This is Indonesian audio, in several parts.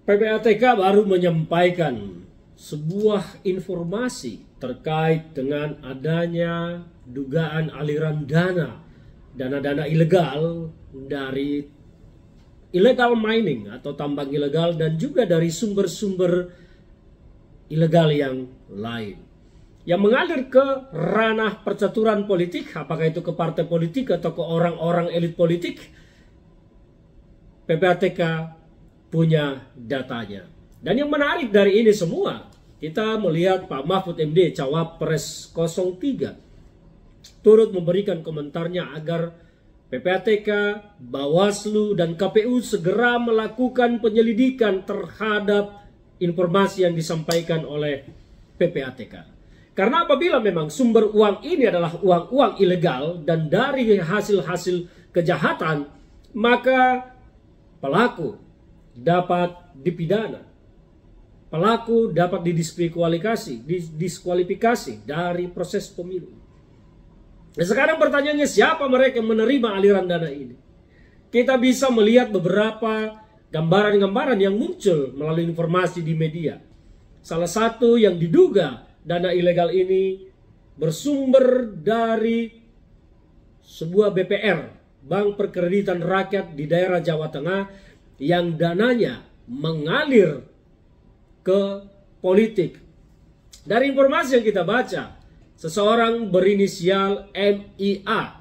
PPATK baru menyampaikan sebuah informasi terkait dengan adanya dugaan aliran dana ilegal dari illegal mining atau tambang ilegal dan juga dari sumber-sumber ilegal yang lain yang mengalir ke ranah percaturan politik, apakah itu ke partai politik atau ke orang-orang elit politik. PPATK punya datanya. Dan yang menarik dari ini semua, kita melihat Pak Mahfud MD Cawapres 03 turut memberikan komentarnya agar PPATK, Bawaslu, dan KPU segera melakukan penyelidikan terhadap informasi yang disampaikan oleh PPATK. Karena apabila memang sumber uang ini adalah uang-uang ilegal dan dari hasil-hasil kejahatan, maka pelaku dapat dipidana. Pelaku dapat didiskualifikasi dari proses pemilu. Nah, sekarang pertanyaannya, siapa mereka yang menerima aliran dana ini? Kita bisa melihat beberapa gambaran-gambaran yang muncul melalui informasi di media. Salah satu yang diduga dana ilegal ini bersumber dari sebuah BPR, Bank Perkreditan Rakyat di daerah Jawa Tengah, yang dananya mengalir ke politik. Dari informasi yang kita baca, seseorang berinisial MIA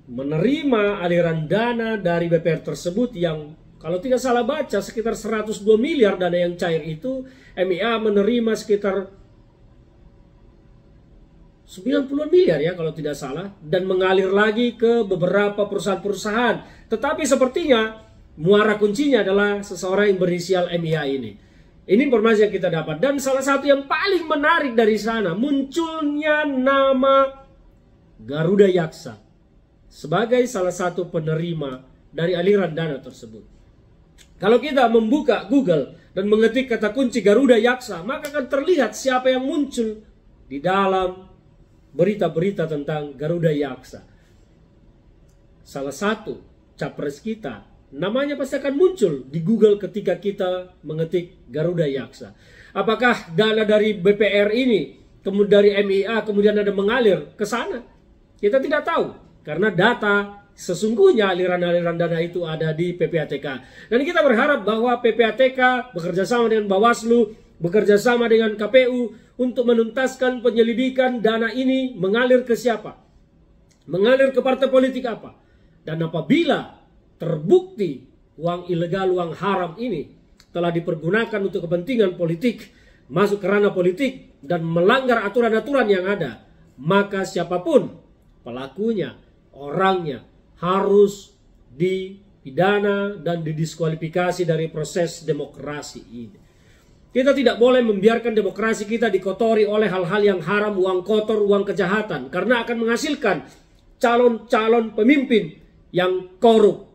menerima aliran dana dari BPR tersebut yang kalau tidak salah baca sekitar 102 miliar dana yang cair itu. MIA menerima sekitar 90 miliar ya kalau tidak salah, dan mengalir lagi ke beberapa perusahaan-perusahaan. Tetapi sepertinya muara kuncinya adalah seseorang yang berinisial MIA ini. Ini informasi yang kita dapat. Dan salah satu yang paling menarik dari sana, munculnya nama Garuda Yaksa sebagai salah satu penerima dari aliran dana tersebut. Kalau kita membuka Google dan mengetik kata kunci Garuda Yaksa, maka akan terlihat siapa yang muncul di dalam berita-berita tentang Garuda Yaksa. Salah satu capres kita, namanya pasti akan muncul di Google ketika kita mengetik Garuda Yaksa. Apakah dana dari BPR ini, kemudian dari MIA, kemudian ada mengalir ke sana? Kita tidak tahu, karena data sesungguhnya aliran-aliran dana itu ada di PPATK. Dan kita berharap bahwa PPATK bekerja sama dengan Bawaslu, bekerja sama dengan KPU untuk menuntaskan penyelidikan dana ini mengalir ke siapa, mengalir ke partai politik apa. Dan apabila terbukti uang ilegal, uang haram ini telah dipergunakan untuk kepentingan politik, masuk ke ranah politik dan melanggar aturan-aturan yang ada, maka siapapun pelakunya, orangnya harus dipidana dan didiskualifikasi dari proses demokrasi ini. Kita tidak boleh membiarkan demokrasi kita dikotori oleh hal-hal yang haram, uang kotor, uang kejahatan. Karena akan menghasilkan calon-calon pemimpin yang korup.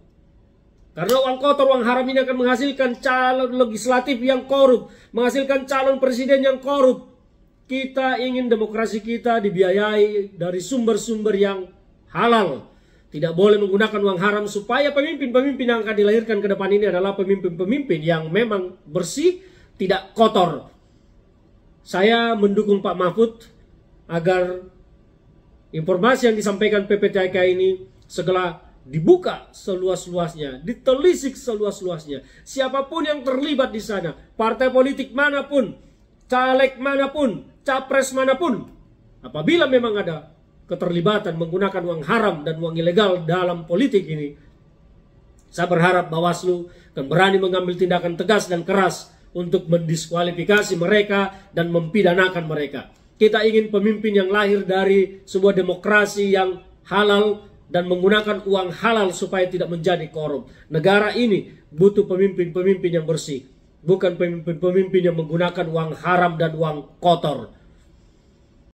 Karena uang kotor, uang haram ini akan menghasilkan calon legislatif yang korup. Menghasilkan calon presiden yang korup. Kita ingin demokrasi kita dibiayai dari sumber-sumber yang halal. Tidak boleh menggunakan uang haram, supaya pemimpin-pemimpin yang akan dilahirkan ke depan ini adalah pemimpin-pemimpin yang memang bersih, tidak kotor. Saya mendukung Pak Mahfud agar informasi yang disampaikan PPATK ini segera dibuka seluas-luasnya, ditelisik seluas-luasnya. Siapapun yang terlibat di sana, partai politik manapun, caleg manapun, capres manapun, apabila memang ada keterlibatan menggunakan uang haram dan uang ilegal dalam politik ini, saya berharap Bawaslu akan berani mengambil tindakan tegas dan keras untuk mendiskualifikasi mereka dan mempidanakan mereka. Kita ingin pemimpin yang lahir dari sebuah demokrasi yang halal dan menggunakan uang halal supaya tidak menjadi korup. Negara ini butuh pemimpin-pemimpin yang bersih, bukan pemimpin-pemimpin yang menggunakan uang haram dan uang kotor.